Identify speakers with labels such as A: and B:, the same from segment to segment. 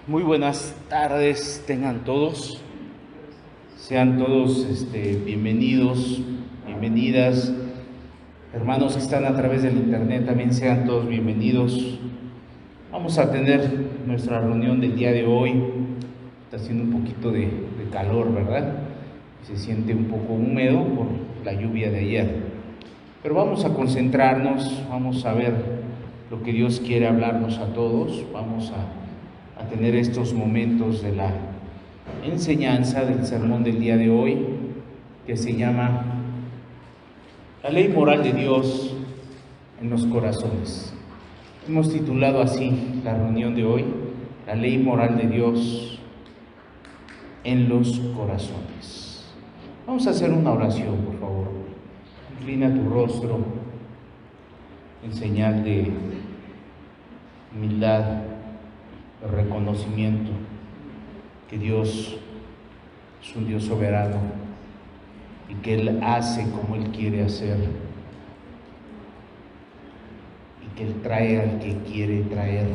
A: Muy buenas tardes tengan todos, sean todos bienvenidos, bienvenidas, hermanos que están a través del internet también sean todos bienvenidos. Vamos a tener nuestra reunión del día de hoy. Está haciendo un poquito de calor, ¿verdad? Se siente un poco húmedo por la lluvia de ayer, pero vamos a concentrarnos, vamos a ver lo que Dios quiere hablarnos a todos. Vamos a tener estos momentos de la enseñanza del sermón del día de hoy, que se llama La ley moral de Dios en los corazones. Hemos titulado así la reunión de hoy, La ley moral de Dios en los corazones. Vamos a hacer una oración, por favor. Inclina tu rostro en señal de humildad, de reconocimiento que Dios es un Dios soberano y que Él hace como Él quiere hacer y que Él trae al que quiere traer,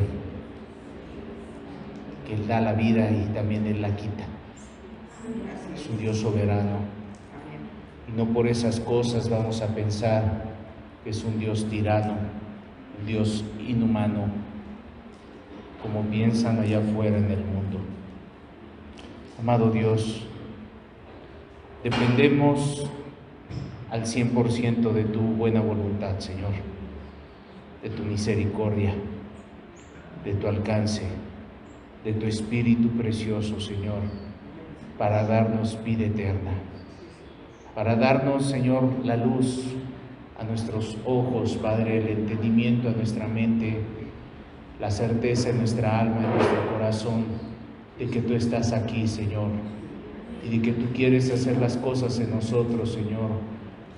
A: que Él da la vida y también Él la quita. Es un Dios soberano y no por esas cosas vamos a pensar que es un Dios tirano, un Dios inhumano, como piensan allá afuera en el mundo. Amado Dios, dependemos al 100% de tu buena voluntad, Señor, de tu misericordia, de tu alcance, de tu Espíritu precioso, Señor, para darnos vida eterna, para darnos, Señor, la luz a nuestros ojos, Padre, el entendimiento a nuestra mente, la certeza en nuestra alma, en nuestro corazón, de que tú estás aquí, Señor, y de que tú quieres hacer las cosas en nosotros, Señor,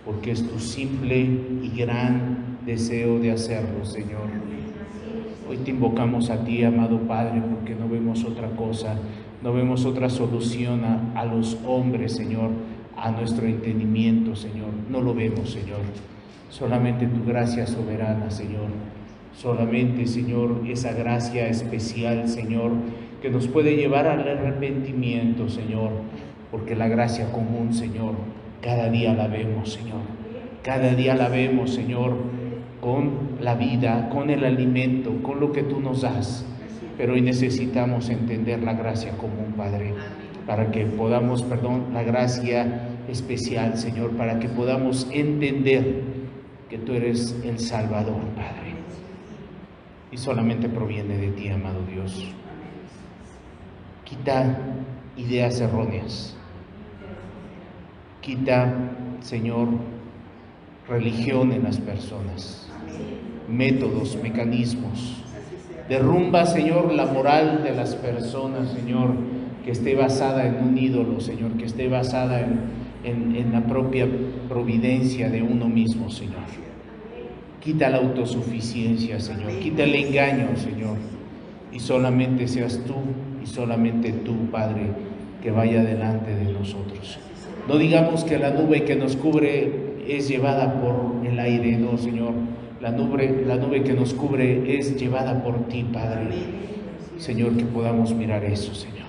A: porque es tu simple y gran deseo de hacerlo, Señor. Hoy te invocamos a ti, amado Padre, porque no vemos otra cosa, no vemos otra solución a los hombres, Señor, a nuestro entendimiento, Señor. No lo vemos, Señor. Solamente tu gracia soberana, Señor. Solamente, Señor, esa gracia especial, Señor, que nos puede llevar al arrepentimiento, Señor, porque la gracia común, Señor, cada día la vemos, Señor. Cada día la vemos, Señor, con la vida, con el alimento, con lo que tú nos das. Pero hoy necesitamos entender la gracia común, Padre, para que podamos, la gracia especial, Señor, para que podamos entender que tú eres el Salvador, Padre. Y solamente proviene de ti, amado Dios. Quita ideas erróneas. Quita, Señor, religión en las personas, métodos, mecanismos. Derrumba, Señor, la moral de las personas, Señor, que esté basada en un ídolo, Señor, que esté basada en la propia providencia de uno mismo, Señor. Quita la autosuficiencia, Señor, quita el engaño, Señor, y solamente seas tú y solamente tú, Padre, que vaya delante de nosotros. No digamos que la nube que nos cubre es llevada por el aire, no, Señor. La nube que nos cubre es llevada por ti, Padre. Señor, que podamos mirar eso, Señor.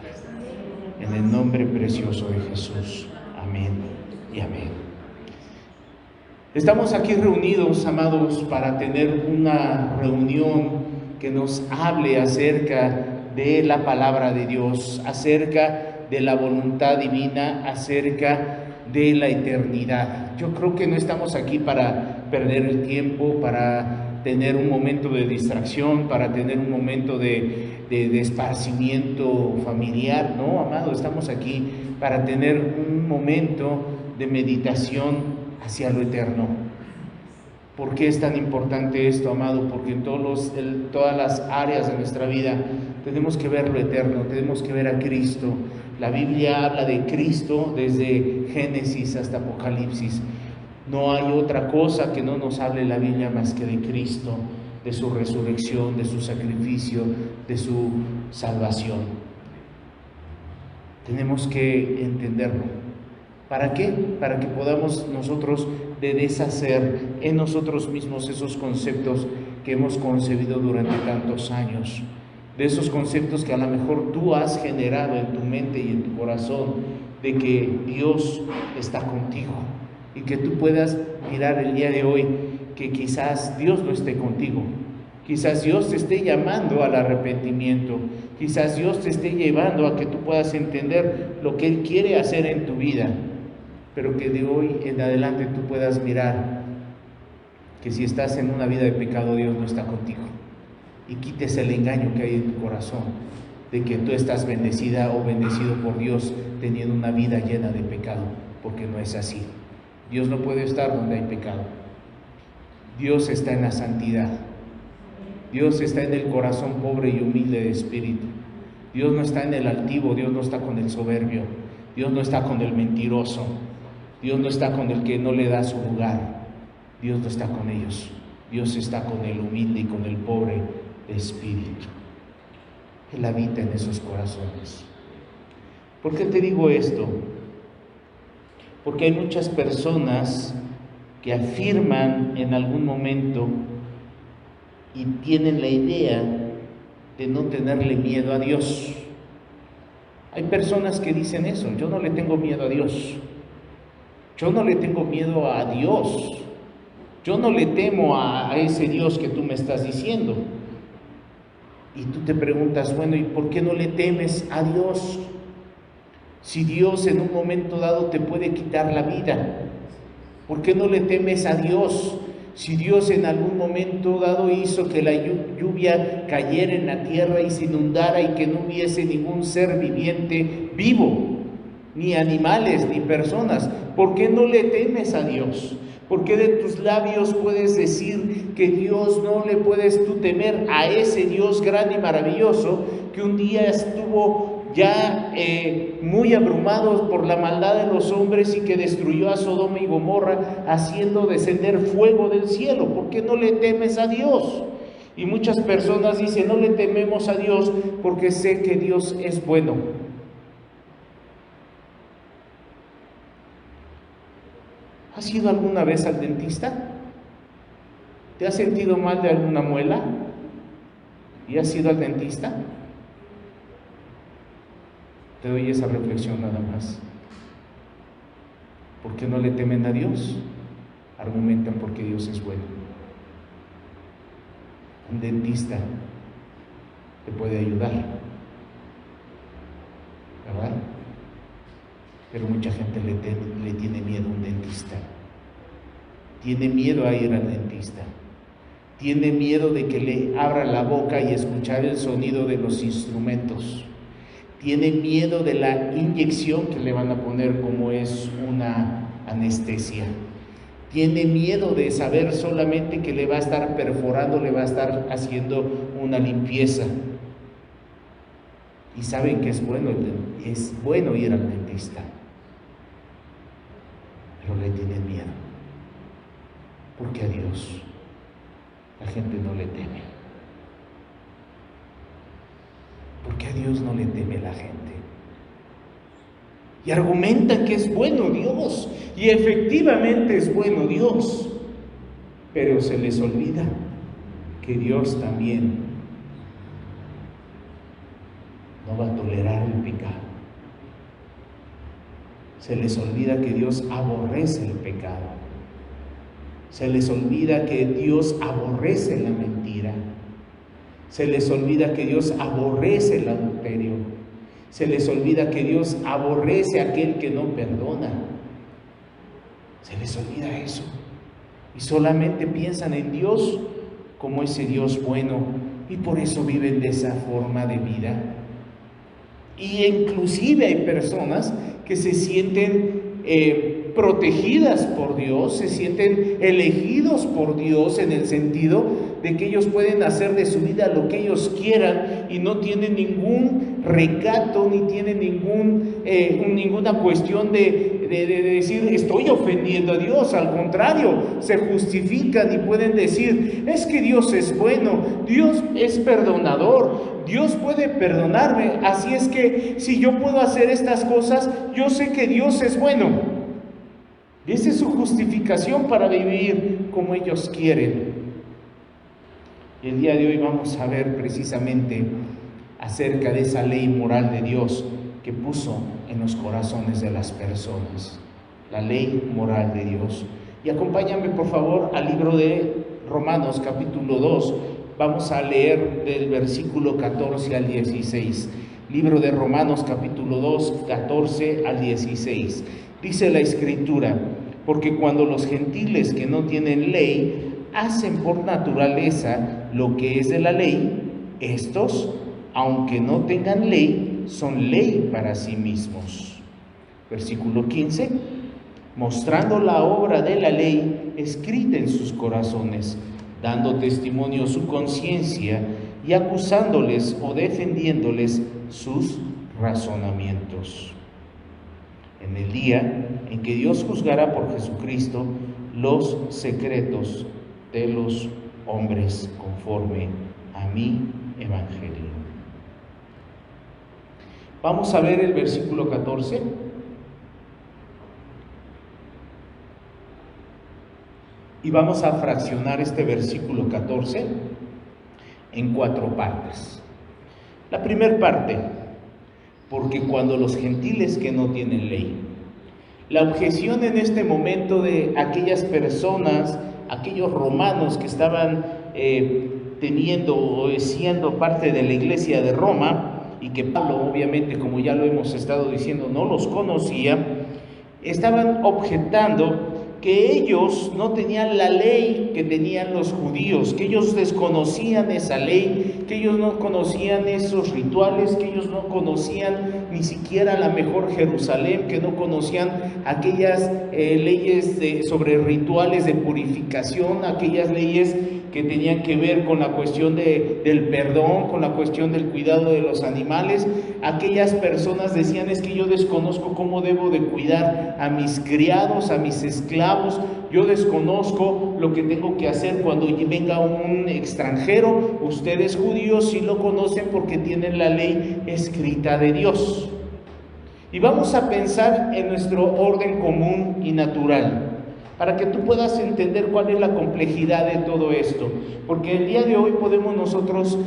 A: En el nombre precioso de Jesús. Amén y amén. Estamos aquí reunidos, amados, para tener una reunión que nos hable acerca de la palabra de Dios, acerca de la voluntad divina, acerca de la eternidad. Yo creo que no estamos aquí para perder el tiempo, para tener un momento de distracción, para tener un momento de esparcimiento familiar, no, amado, estamos aquí para tener un momento de meditación hacia lo eterno. ¿Por qué es tan importante esto, amado? Porque en todas las áreas de nuestra vida tenemos que ver lo eterno, tenemos que ver a Cristo. La Biblia habla de Cristo desde Génesis hasta Apocalipsis. No hay otra cosa que no nos hable la Biblia más que de Cristo, de su resurrección, de su sacrificio, de su salvación. Tenemos que entenderlo. ¿Para qué? Para que podamos nosotros deshacer en nosotros mismos esos conceptos que hemos concebido durante tantos años de esos conceptos que a lo mejor tú has generado en tu mente y en tu corazón, de que Dios está contigo, y que tú puedas mirar el día de hoy que quizás Dios no esté contigo, quizás Dios te esté llamando al arrepentimiento, quizás Dios te esté llevando a que tú puedas entender lo que Él quiere hacer en tu vida, pero que de hoy en adelante tú puedas mirar que si estás en una vida de pecado, Dios no está contigo, y quites el engaño que hay en tu corazón de que tú estás bendecida o bendecido por Dios teniendo una vida llena de pecado, porque no es así. Dios no puede estar donde hay pecado. Dios está en la santidad. Dios está en el corazón pobre y humilde de espíritu. Dios no está en el altivo, Dios no está con el soberbio, Dios no está con el mentiroso, Dios no está con el que no le da su lugar. Dios no está con ellos. Dios está con el humilde y con el pobre de espíritu. Él habita en esos corazones. ¿Por qué te digo esto? Porque hay muchas personas que afirman en algún momento y tienen la idea de no tenerle miedo a Dios. Hay personas que dicen eso: yo no le tengo miedo a Dios, yo no le tengo miedo a Dios, yo no le temo a ese Dios que tú me estás diciendo. Y tú te preguntas, bueno, ¿y por qué no le temes a Dios? Si Dios en un momento dado te puede quitar la vida, ¿por qué no le temes a Dios? Si Dios en algún momento dado hizo que la lluvia cayera en la tierra y se inundara y que no hubiese ningún ser viviente vivo, ni animales, ni personas, ¿por qué no le temes a Dios? ¿Por qué de tus labios puedes decir que Dios no le puedes tú temer a ese Dios grande y maravilloso que un día estuvo ya muy abrumado por la maldad de los hombres y que destruyó a Sodoma y Gomorra haciendo descender fuego del cielo? ¿Por qué no le temes a Dios? Y muchas personas dicen, no le tememos a Dios porque sé que Dios es bueno. ¿Has ido alguna vez al dentista? ¿Te has sentido mal de alguna muela? ¿Y has ido al dentista? Te doy esa reflexión nada más. ¿Por qué no le temen a Dios? Argumentan porque Dios es bueno. Un dentista te puede ayudar, ¿verdad? Pero mucha gente le tiene miedo a un dentista. Tiene miedo a ir al dentista. Tiene miedo de que le abra la boca y escuchar el sonido de los instrumentos. Tiene miedo de la inyección que le van a poner, como es una anestesia. Tiene miedo de saber solamente que le va a estar perforando, le va a estar haciendo una limpieza. Y saben que es bueno ir al dentista, pero le tienen miedo, porque a Dios la gente no le teme. Porque a Dios no le teme la gente. Y argumentan que es bueno Dios, y efectivamente es bueno Dios, pero se les olvida que Dios también no va a tolerar el pecado. Se les olvida que Dios aborrece el pecado. Se les olvida que Dios aborrece la mentira. Se les olvida que Dios aborrece el adulterio. Se les olvida que Dios aborrece a aquel que no perdona. Se les olvida eso. Y solamente piensan en Dios como ese Dios bueno. Y por eso viven de esa forma de vida. Y inclusive hay personas que se sienten protegidas por Dios, se sienten elegidos por Dios en el sentido de que ellos pueden hacer de su vida lo que ellos quieran y no tienen ningún recato, ni tienen ninguna cuestión de decir estoy ofendiendo a Dios. Al contrario, se justifican y pueden decir, es que Dios es bueno, Dios es perdonador, Dios puede perdonarme, así es que si yo puedo hacer estas cosas, yo sé que Dios es bueno. Y esa es su justificación para vivir como ellos quieren. Y el día de hoy vamos a ver precisamente acerca de esa ley moral de Dios que puso en los corazones de las personas, la ley moral de Dios. Y acompáñame por favor al libro de Romanos capítulo 2, vamos a leer del versículo 14 al 16. Libro de Romanos capítulo 2, 14 al 16. Dice la Escritura: porque cuando los gentiles que no tienen ley hacen por naturaleza lo que es de la ley, estos, aunque no tengan ley, son ley para sí mismos. Versículo 15, mostrando la obra de la ley escrita en sus corazones, dando testimonio su conciencia y acusándoles o defendiéndoles sus razonamientos. En el día en que Dios juzgará por Jesucristo los secretos de los hombres conforme a mi evangelio. Vamos a ver el versículo 14. Y vamos a fraccionar este versículo 14 en 4 partes. La primera parte, porque cuando los gentiles que no tienen ley. La objeción en este momento de aquellas personas, aquellos romanos que estaban teniendo o siendo parte de la iglesia de Roma, y que Pablo obviamente, como ya lo hemos estado diciendo, no los conocía, estaban objetando que ellos no tenían la ley que tenían los judíos, que ellos desconocían esa ley, que ellos no conocían esos rituales, que ellos no conocían ni siquiera la mejor Jerusalén, que no conocían aquellas leyes sobre rituales de purificación, aquellas leyes que tenían que ver con la cuestión del perdón, con la cuestión del cuidado de los animales. Aquellas personas decían: es que yo desconozco cómo debo de cuidar a mis criados, a mis esclavos, yo desconozco lo que tengo que hacer cuando venga un extranjero. Ustedes judíos sí lo conocen porque tienen la ley escrita de Dios. Y vamos a pensar en nuestro orden común y natural, para que tú puedas entender cuál es la complejidad de todo esto. Porque el día de hoy podemos nosotros,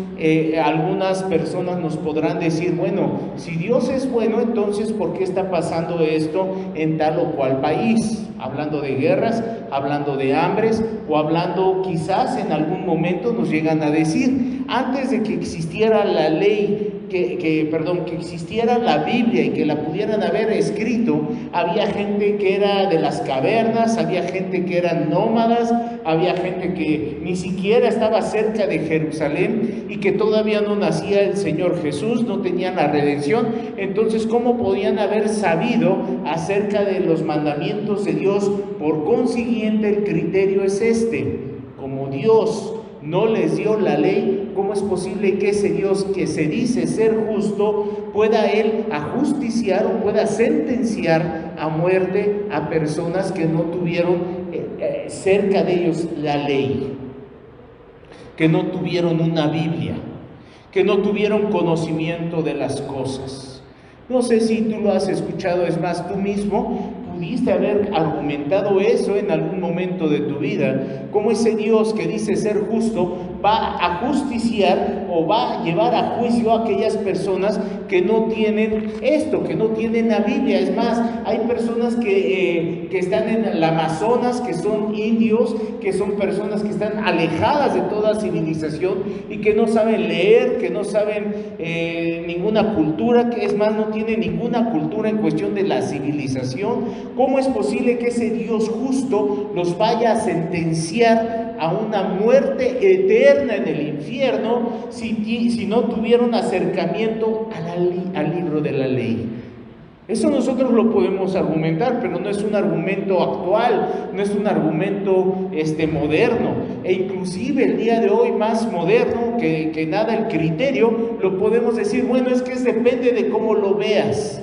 A: algunas personas nos podrán decir: bueno, si Dios es bueno, entonces ¿por qué está pasando esto en tal o cual país? Hablando de guerras, hablando de hambres, o hablando quizás en algún momento nos llegan a decir: antes de que existiera la ley, que existiera la Biblia y que la pudieran haber escrito, había gente que era de las cavernas, había gente que eran nómadas, había gente que ni siquiera estaba cerca de Jerusalén y que todavía no nacía el Señor Jesús, no tenían la redención. Entonces, ¿cómo podían haber sabido acerca de los mandamientos de Dios? Por consiguiente, el criterio es este: como Dios no les dio la ley, ¿cómo es posible que ese Dios que se dice ser justo pueda Él ajusticiar o pueda sentenciar a muerte a personas que no tuvieron cerca de ellos la ley, que no tuvieron una Biblia, que no tuvieron conocimiento de las cosas? No sé si tú lo has escuchado, es más, tú mismo pudiste haber argumentado eso en algún momento de tu vida, como ese Dios que dice ser justo va a justiciar o va a llevar a juicio a aquellas personas que no tienen esto, que no tienen la Biblia. Es más, hay personas que están en el Amazonas, que son indios, que son personas que están alejadas de toda civilización y que no saben leer, que no saben ninguna cultura, que es más, no tienen ninguna cultura en cuestión de la civilización. ¿Cómo es posible que ese Dios justo los vaya a sentenciar a una muerte eterna en el infierno si no tuvieron acercamiento al libro de la ley? Eso nosotros lo podemos argumentar, pero no es un argumento actual, no es un argumento moderno, e inclusive el día de hoy más moderno que nada el criterio, lo podemos decir: bueno, es que depende de cómo lo veas.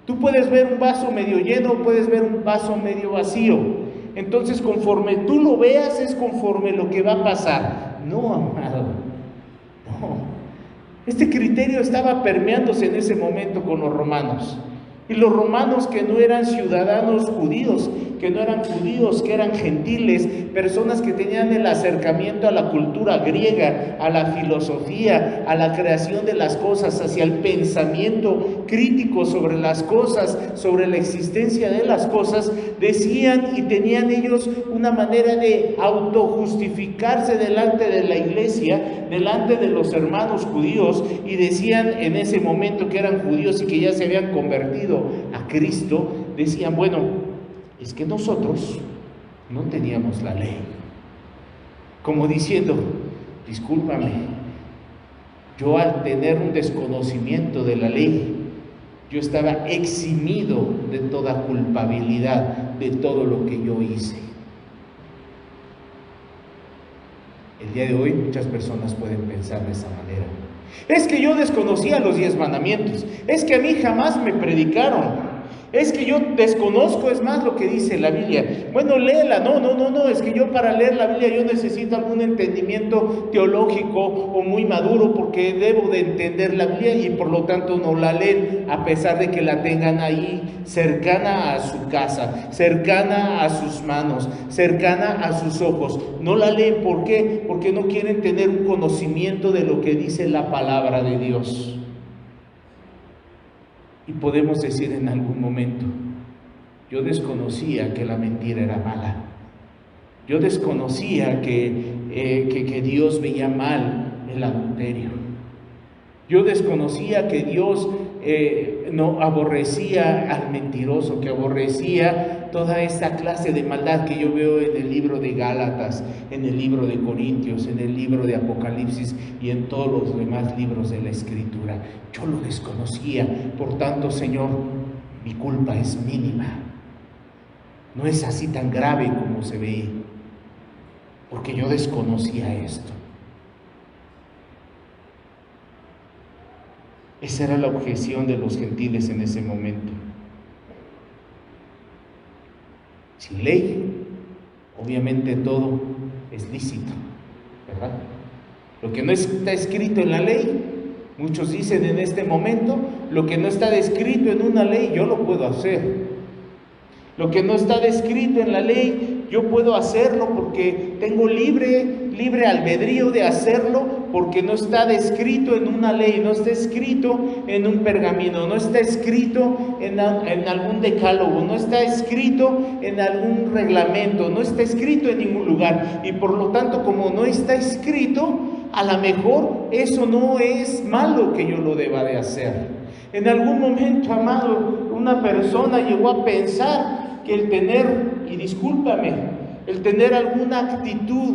A: Tú puedes ver un vaso medio lleno, puedes ver un vaso medio vacío. Entonces, conforme tú lo veas, es conforme lo que va a pasar. No, amado, no. Este criterio estaba permeándose en ese momento con los romanos. Y los romanos, que no eran ciudadanos judíos, que no eran judíos, que eran gentiles, personas que tenían el acercamiento a la cultura griega, a la filosofía, a la creación de las cosas, hacia el pensamiento crítico sobre las cosas, sobre la existencia de las cosas, decían y tenían ellos una manera de autojustificarse delante de la iglesia, delante de los hermanos judíos, y decían en ese momento que eran judíos y que ya se habían convertido a Cristo, decían, bueno, es que nosotros no teníamos la ley. Como diciendo, discúlpame, yo al tener un desconocimiento de la ley, yo estaba eximido de toda culpabilidad de todo lo que yo hice. El día de hoy muchas personas pueden pensar de esa manera. Es que yo desconocía los 10 mandamientos, es que a mí jamás me predicaron, es que yo desconozco, es más, lo que dice la Biblia. Bueno, léela. No, es que yo para leer la Biblia yo necesito algún entendimiento teológico o muy maduro, porque debo de entender la Biblia, y por lo tanto no la leen, a pesar de que la tengan ahí cercana a su casa, cercana a sus manos, cercana a sus ojos. No la leen, ¿por qué? Porque no quieren tener un conocimiento de lo que dice la palabra de Dios. Y podemos decir en algún momento, yo desconocía que la mentira era mala, yo desconocía que Dios veía mal el adulterio, yo desconocía que Dios no aborrecía al mentiroso, que aborrecía toda esta clase de maldad que yo veo en el libro de Gálatas, en el libro de Corintios, en el libro de Apocalipsis y en todos los demás libros de la Escritura. Yo lo desconocía, por tanto, Señor, mi culpa es mínima. No es así tan grave como se ve, porque yo desconocía esto. Esa era la objeción de los gentiles en ese momento. Sin ley, obviamente todo es lícito, ¿verdad? Lo que no está escrito en la ley, muchos dicen en este momento, lo que no está descrito en una ley, yo lo puedo hacer. Lo que no está descrito en la ley, yo puedo hacerlo porque tengo libre albedrío de hacerlo, porque no está descrito en una ley, no está escrito en un pergamino, no está escrito en algún decálogo, no está escrito en algún reglamento, no está escrito en ningún lugar. Y por lo tanto, como no está escrito, a lo mejor eso no es malo que yo lo deba de hacer. En algún momento, amado, una persona llegó a pensar que el tener, y discúlpame, el tener alguna actitud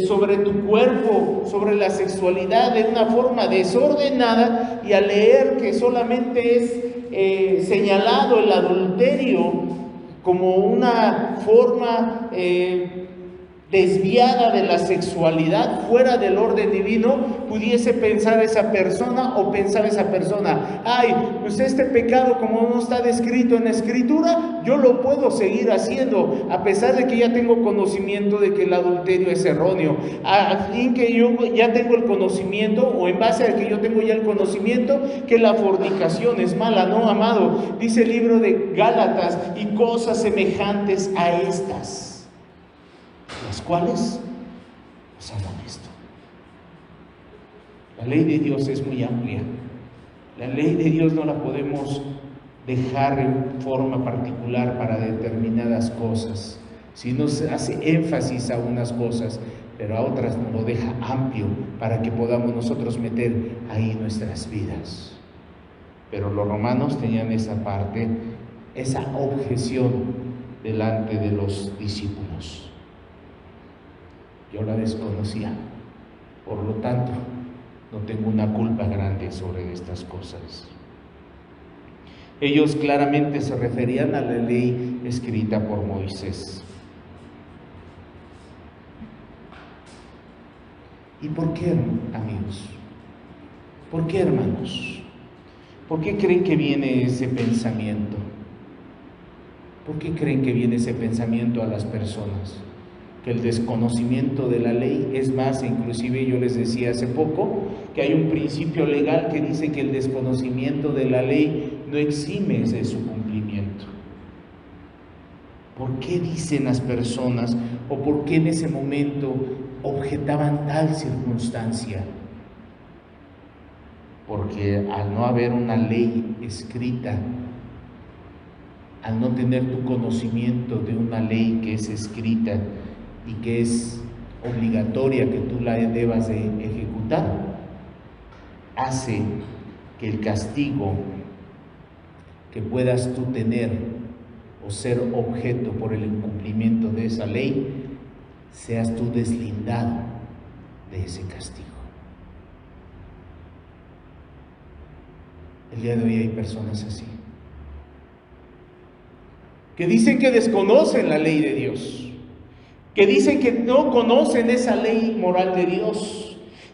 A: sobre tu cuerpo, sobre la sexualidad de una forma desordenada, y al leer que solamente es señalado el adulterio como una forma desviada de la sexualidad, fuera del orden divino, pudiese pensar esa persona o pensar esa persona, ay, pues este pecado como no está descrito en la Escritura, yo lo puedo seguir haciendo, a pesar de que ya tengo conocimiento de que el adulterio es erróneo, a fin que yo ya tengo el conocimiento, o en base a que yo tengo ya el conocimiento, que la fornicación es mala. No, amado, dice el libro de Gálatas, y cosas semejantes a estas, las cuales nos hablan esto. La ley de Dios es muy amplia. La ley de Dios no la podemos dejar en forma particular para determinadas cosas, sino se hace énfasis a unas cosas, pero a otras nos lo deja amplio para que podamos nosotros meter ahí nuestras vidas. Pero los romanos tenían esa parte, esa objeción delante de los discípulos. Yo la desconocía, por lo tanto, no tengo una culpa grande sobre estas cosas. Ellos claramente se referían a la ley escrita por Moisés. ¿Y por qué, amigos? ¿Por qué, hermanos? ¿Por qué creen que viene ese pensamiento? ¿Por qué creen que viene ese pensamiento a las personas? Que el desconocimiento de la ley, es más, inclusive yo les decía hace poco que hay un principio legal que dice que el desconocimiento de la ley no eximes de su cumplimiento. ¿Por qué dicen las personas o por qué en ese momento objetaban tal circunstancia? Porque al no haber una ley escrita, al no tener tu conocimiento de una ley que es escrita y que es obligatoria que tú la debas de ejecutar, hace que el castigo que puedas tú tener o ser objeto por el incumplimiento de esa ley, seas tú deslindado de ese castigo. El día de hoy hay personas así, que dicen que desconocen la ley de Dios, que dicen que no conocen esa ley moral de Dios,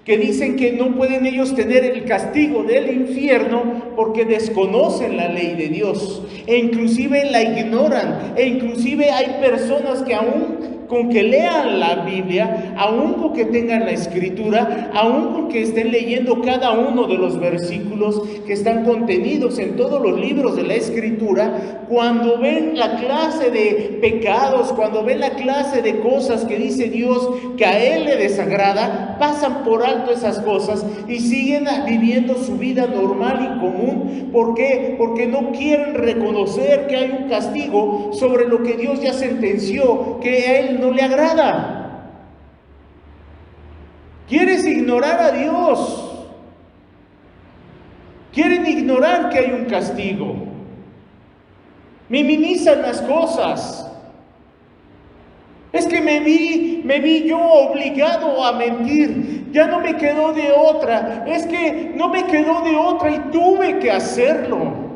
A: que dicen que no pueden ellos tener el castigo del infierno porque desconocen la ley de Dios, e inclusive la ignoran, e inclusive hay personas que aún con que lean la Biblia, aún con que tengan la Escritura, aún con que estén leyendo cada uno de los versículos que están contenidos en todos los libros de la Escritura, cuando ven la clase de pecados, cuando ven la clase de cosas que dice Dios que a Él le desagrada, pasan por alto esas cosas y siguen viviendo su vida normal y común. ¿Por qué? Porque no quieren reconocer que hay un castigo sobre lo que Dios ya sentenció, que a Él no le agrada. Quieres ignorar a Dios. Quieren ignorar que hay un castigo. Minimizan las cosas. Es que me vi yo obligado a mentir. Ya no me quedó de otra. Es que no me quedó de otra y tuve que hacerlo.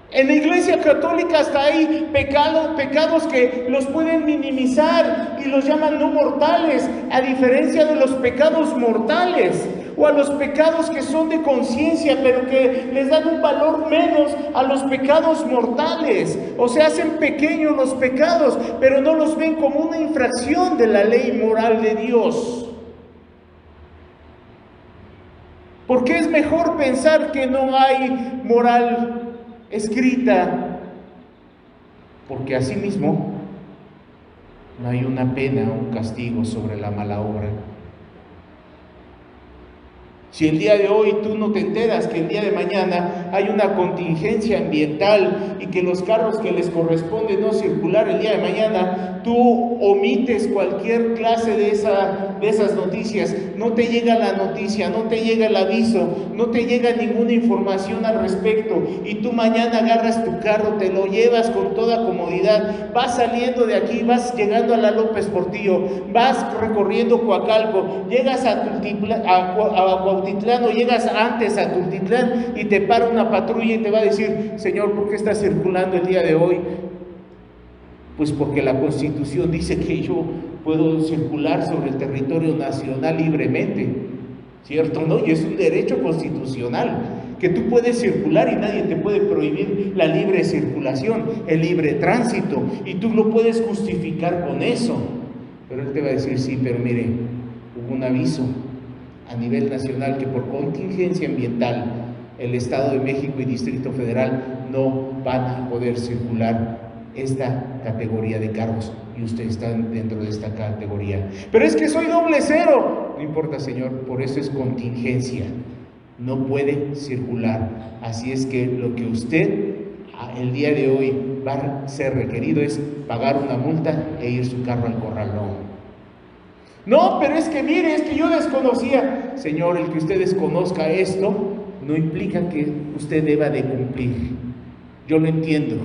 A: En la Iglesia Católica hasta hay pecados que los pueden minimizar y los llaman no mortales, a diferencia de los pecados mortales o a los pecados que son de conciencia, pero que les dan un valor menos a los pecados mortales. O sea, hacen pequeños los pecados, pero no los ven como una infracción de la ley moral de Dios. Porque es mejor pensar que no hay moral escrita, porque asimismo no hay una pena o un castigo sobre la mala obra. Si el día de hoy tú no te enteras que el día de mañana hay una contingencia ambiental y que los carros que les corresponde no circular el día de mañana, tú omites cualquier clase de esas noticias, no te llega la noticia, no te llega el aviso, no te llega ninguna información al respecto, y tú mañana agarras tu carro, te lo llevas con toda comodidad, vas saliendo de aquí, vas llegando a la López Portillo, vas recorriendo Coacalco, llegas a Cuautitlán o llegas antes a Tultitlán y te para una patrulla y te va a decir: Señor, ¿por qué estás circulando el día de hoy? Pues porque la Constitución dice que yo puedo circular sobre el territorio nacional libremente, ¿cierto? ¿No? Y es un derecho constitucional, que tú puedes circular y nadie te puede prohibir la libre circulación, el libre tránsito, y tú lo puedes justificar con eso. Pero él te va a decir: sí, pero mire, hubo un aviso a nivel nacional que por contingencia ambiental el Estado de México y Distrito Federal no van a poder circular esta categoría de carros, y ustedes están dentro de esta categoría. Pero es que soy doble cero. No importa, Señor, por eso es contingencia, no puede circular. Así es que lo que usted el día de hoy va a ser requerido es pagar una multa e ir su carro al corralón. No, pero es que mire, es que yo desconocía. Señor, el que usted desconozca esto no implica que usted deba de cumplir. Yo lo entiendo,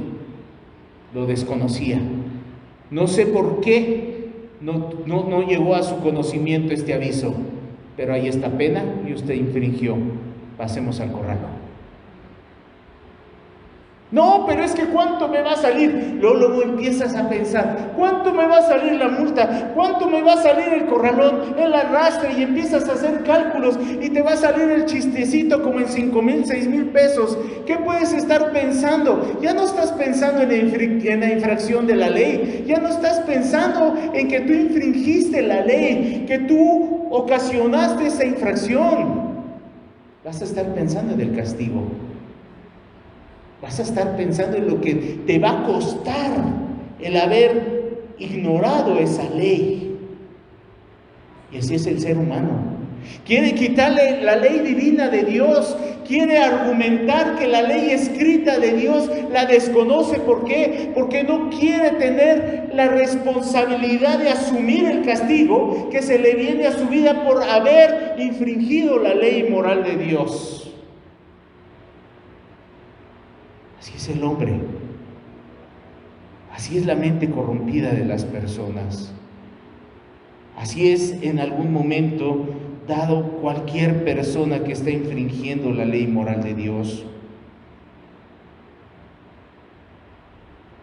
A: lo desconocía. No sé por qué no llegó a su conocimiento este aviso, pero ahí está pena y usted infringió. Pasemos al corralón. No, pero es que ¿cuánto me va a salir? Luego empiezas a pensar: ¿cuánto me va a salir la multa? ¿Cuánto me va a salir el corralón, el arrastre? Y empiezas a hacer cálculos y te va a salir el chistecito como en 5,000, 6,000 pesos. ¿Qué puedes estar pensando? Ya no estás pensando en la infracción de la ley. Ya no estás pensando en que tú infringiste la ley, que tú ocasionaste esa infracción. vas a estar pensando en el castigo. Vas a estar pensando en lo que te va a costar el haber ignorado esa ley. Y así es el ser humano. Quiere quitarle la ley divina de Dios, quiere argumentar que la ley escrita de Dios la desconoce. ¿Por qué? Porque no quiere tener la responsabilidad de asumir el castigo que se le viene a su vida por haber infringido la ley moral de Dios. Así es el hombre, así es la mente corrompida de las personas. Así es en algún momento dado cualquier persona que está infringiendo la ley moral de Dios.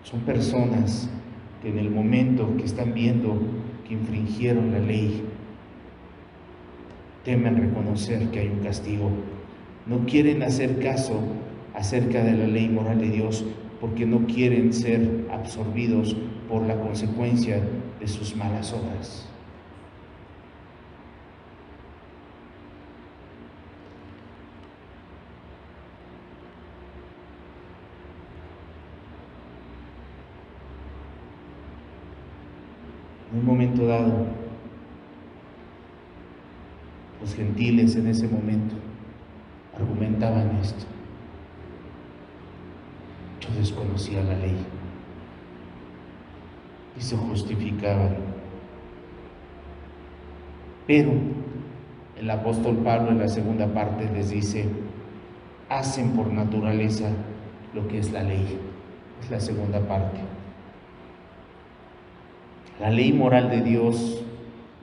A: Son personas que en el momento que están viendo que infringieron la ley, temen reconocer que hay un castigo. No quieren hacer caso acerca de la ley moral de Dios porque no quieren ser absorbidos por la consecuencia de sus malas obras. En un momento dado, los gentiles en ese momento argumentaban esto: yo desconocía la ley, y se justificaban. Pero el apóstol Pablo en la segunda parte les dice: hacen por naturaleza lo que es la ley. Es la segunda parte. La ley moral de Dios,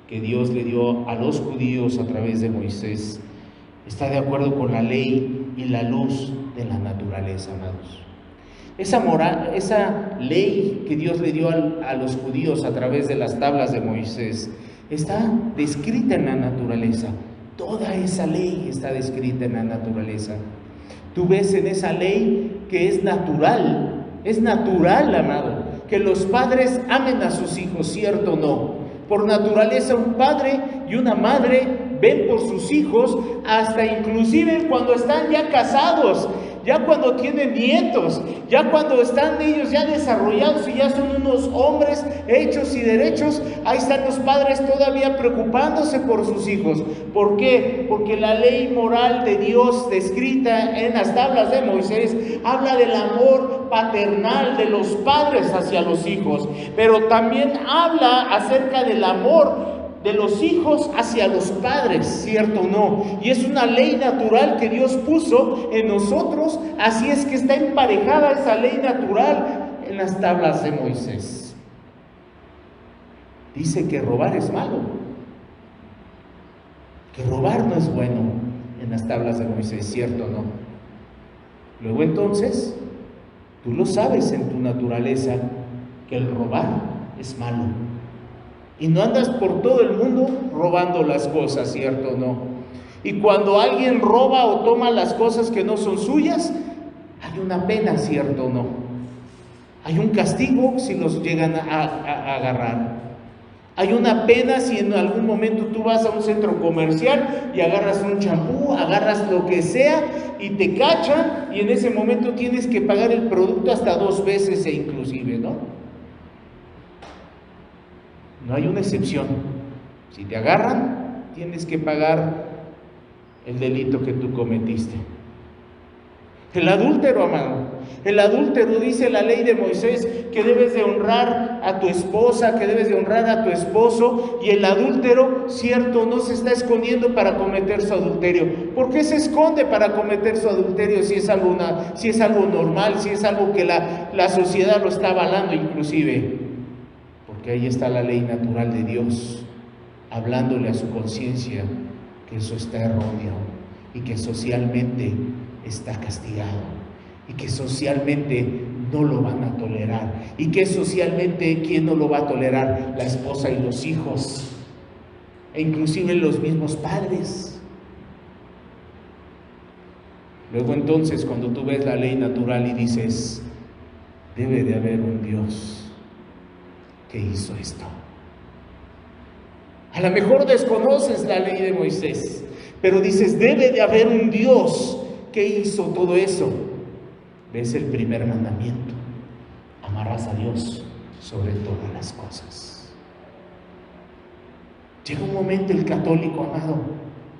A: que Dios le dio a los judíos a través de Moisés, está de acuerdo con la ley y la luz de la naturaleza, amados. Esa ley que Dios le dio a los judíos a través de las tablas de Moisés, está descrita en la naturaleza. Toda esa ley está descrita en la naturaleza. Tú ves en esa ley que es natural, amado, que los padres amen a sus hijos, ¿cierto o no? Por naturaleza un padre y una madre ven por sus hijos, hasta inclusive cuando están ya casados, ya cuando tienen nietos, ya cuando están ellos ya desarrollados y ya son unos hombres hechos y derechos, ahí están los padres todavía preocupándose por sus hijos. ¿Por qué? Porque la ley moral de Dios descrita en las tablas de Moisés habla del amor paternal de los padres hacia los hijos, pero también habla acerca del amor de los hijos hacia los padres, ¿cierto o no? Y es una ley natural que Dios puso en nosotros, así es que está emparejada esa ley natural en las tablas de Moisés. Dice que robar es malo, que robar no es bueno en las tablas de Moisés, ¿cierto o no? Luego entonces, tú lo sabes en tu naturaleza que el robar es malo. Y no andas por todo el mundo robando las cosas, ¿cierto o no? Y cuando alguien roba o toma las cosas que no son suyas, hay una pena, ¿cierto o no? Hay un castigo si los llegan a agarrar. Hay una pena si en algún momento tú vas a un centro comercial y agarras un champú, agarras lo que sea y te cachan, y en ese momento tienes que pagar el producto hasta 2 veces inclusive, ¿no? No hay una excepción. Si te agarran, tienes que pagar el delito que tú cometiste. El adúltero, amado. El adúltero, dice la ley de Moisés, que debes de honrar a tu esposa, que debes de honrar a tu esposo. Y el adúltero, cierto, no se está escondiendo para cometer su adulterio. ¿Por qué se esconde para cometer su adulterio si es algo normal, si es algo que la sociedad lo está avalando inclusive? Que ahí está la ley natural de Dios, hablándole a su conciencia que eso está erróneo y que socialmente está castigado y que socialmente no lo van a tolerar. ¿Y que socialmente quién no lo va a tolerar? La esposa y los hijos, e inclusive los mismos padres. Luego entonces, cuando tú ves la ley natural y dices, debe de haber un Dios que hizo esto. A lo mejor desconoces la ley de Moisés, Pero dices, debe de haber un Dios que hizo todo eso. ¿Ves el primer mandamiento? Amarás a Dios sobre todas las cosas. Llega un momento el católico, amado,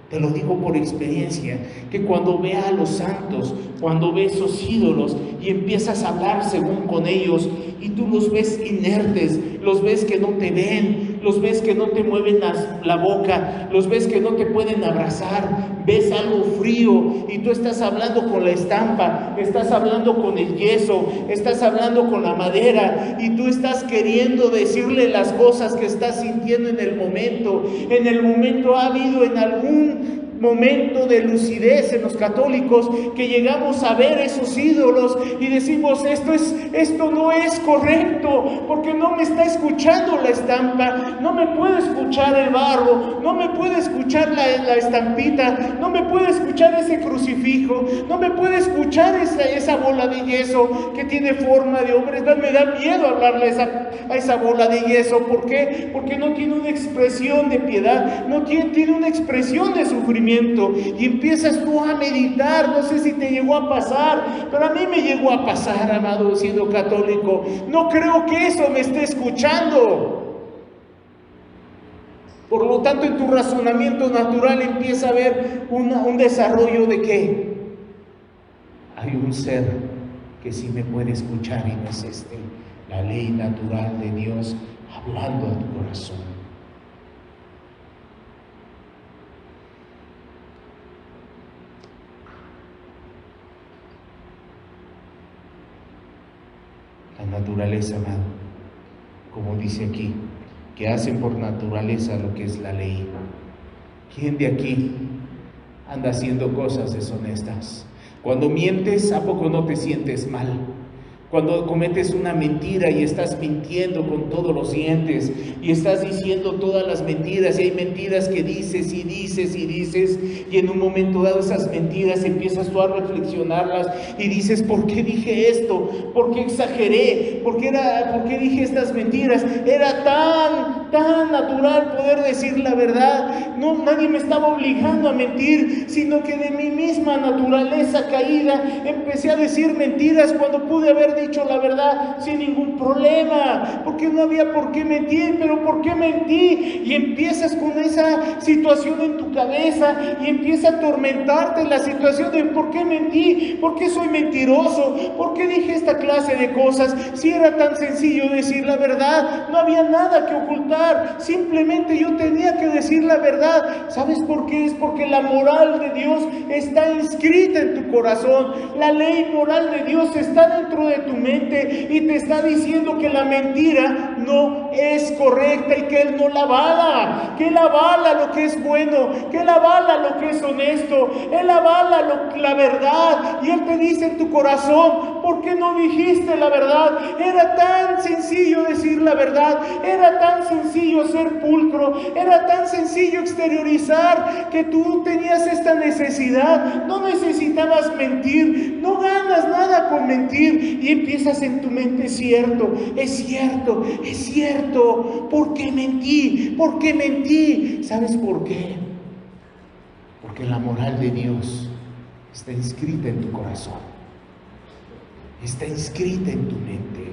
A: te lo digo por experiencia, que cuando ve a los santos, cuando ve esos ídolos y empiezas a hablar según con ellos y tú los ves inertes, los ves que no te ven, los ves que no te mueven la boca, los ves que no te pueden abrazar, ves algo frío y tú estás hablando con la estampa, estás hablando con el yeso, estás hablando con la madera y tú estás queriendo decirle las cosas que estás sintiendo en el momento. En el momento ha habido en algún momento de lucidez en los católicos que llegamos a ver esos ídolos y decimos, esto no es correcto, porque no me está escuchando la estampa, no me puede escuchar el barro, no me puede escuchar la estampita, no me puede escuchar ese crucifijo, no me puede escuchar esa bola de yeso que tiene forma de hombre. Me da miedo hablarle a esa bola de yeso. ¿Por qué? Porque no tiene una expresión de piedad, no tiene una expresión de sufrimiento. Y empiezas tú a meditar. No sé si te llegó a pasar, pero a mí me llegó a pasar, amado, siendo católico. No creo que eso me esté escuchando. Por lo tanto, en tu razonamiento natural empieza a haber un desarrollo de que hay un ser que sí me puede escuchar y no es la ley natural de Dios hablando a tu corazón. La naturaleza, amado, como dice aquí, que hacen por naturaleza lo que es la ley. ¿Quién de aquí anda haciendo cosas deshonestas? Cuando mientes, ¿a poco no te sientes mal? Cuando cometes una mentira y estás mintiendo con todos los dientes y estás diciendo todas las mentiras, y hay mentiras que dices y dices y dices, y en un momento dado esas mentiras empiezas tú a reflexionarlas y dices, ¿por qué dije esto? ¿Por qué exageré? ¿Por qué dije estas mentiras? Era tan natural poder decir la verdad. No, nadie me estaba obligando a mentir, sino que de mi misma naturaleza caída empecé a decir mentiras cuando pude haber dicho la verdad sin ningún problema, porque no había por qué mentir. Pero ¿por qué mentí? Y empiezas con esa situación en tu cabeza y empieza a atormentarte la situación de ¿por qué mentí? ¿Por qué soy mentiroso? ¿Por qué dije esta clase de cosas? Si era tan sencillo decir la verdad, no había nada que ocultar, simplemente yo tenía que decir la verdad. ¿Sabes por qué? Es porque la moral de Dios está inscrita en tu corazón. La ley moral de Dios está dentro de tu mente y te está diciendo que la mentira no es correcta y que Él no la avala, que Él avala lo que es bueno, que Él avala lo que es honesto, Él avala la verdad. Y Él te dice en tu corazón, ¿por qué no dijiste la verdad? Era tan sencillo decir la verdad, era tan sencillo ser pulcro, era tan sencillo exteriorizar que tú tenías esta necesidad. No necesitabas mentir, no ganas nada con mentir. Y empiezas en tu mente, es cierto, ¿por qué mentí? ¿Por qué mentí? ¿Sabes por qué? Porque la moral de Dios está inscrita en tu corazón, está inscrita en tu mente.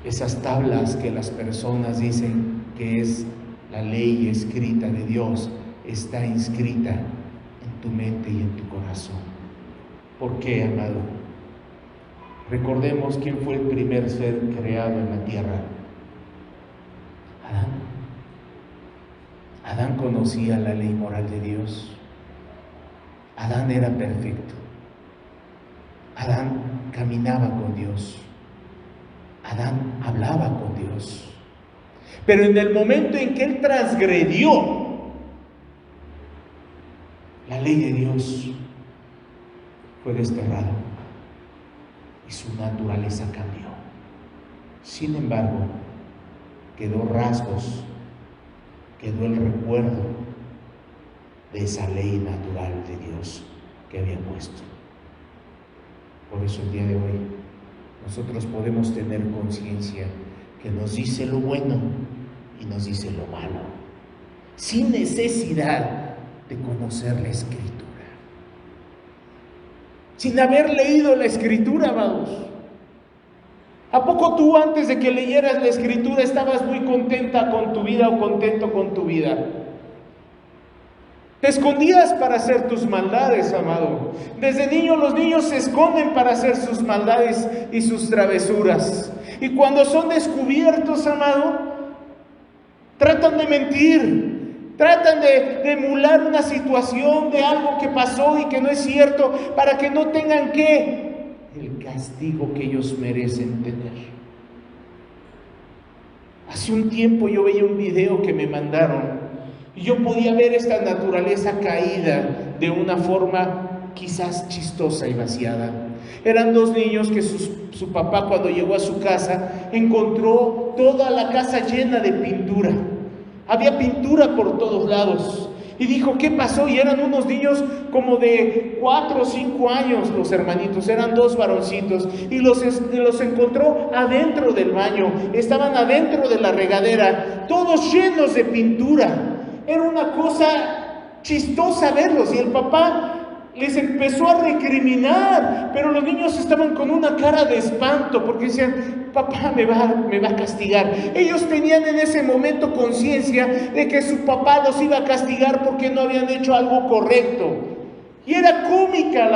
A: Esas tablas que las personas dicen que es la ley escrita de Dios, está inscrita en tu mente y en tu corazón. ¿Por qué, amado? Recordemos quién fue el primer ser creado en la tierra. Adán. Adán conocía la ley moral de Dios. Adán era perfecto. Adán caminaba con Dios. Adán hablaba con Dios. Pero en el momento en que él transgredió la ley de Dios, fue desterrado y su naturaleza cambió. Sin embargo, quedó rasgos, quedó el recuerdo de esa ley natural de Dios que había puesto. Por eso el día de hoy nosotros podemos tener conciencia que nos dice lo bueno y nos dice lo malo, sin necesidad de conocer la Escritura. Sin haber leído la Escritura, amados. ¿A poco tú antes de que leyeras la Escritura estabas muy contenta con tu vida o contento con tu vida? Te escondías para hacer tus maldades, amado. Desde niño los niños se esconden para hacer sus maldades y sus travesuras. Y cuando son descubiertos, amado, tratan de mentir, tratan de emular una situación de algo que pasó y que no es cierto, para que no tengan el castigo que ellos merecen tener. Hace un tiempo yo veía un video que me mandaron y yo podía ver esta naturaleza caída de una forma quizás chistosa y vaciada. Eran dos niños que su papá, cuando llegó a su casa, encontró toda la casa llena de pintura. Había pintura por todos lados. Y dijo, ¿qué pasó? Y eran unos niños como de 4 o 5 años, los hermanitos, eran dos varoncitos. Y los encontró adentro del baño, estaban adentro de la regadera, todos llenos de pintura. Era una cosa chistosa verlos. Y el papá les empezó a recriminar, pero los niños estaban con una cara de espanto, porque decían, papá me va a castigar. Ellos tenían en ese momento conciencia de que su papá los iba a castigar porque no habían hecho algo correcto. Y era cómica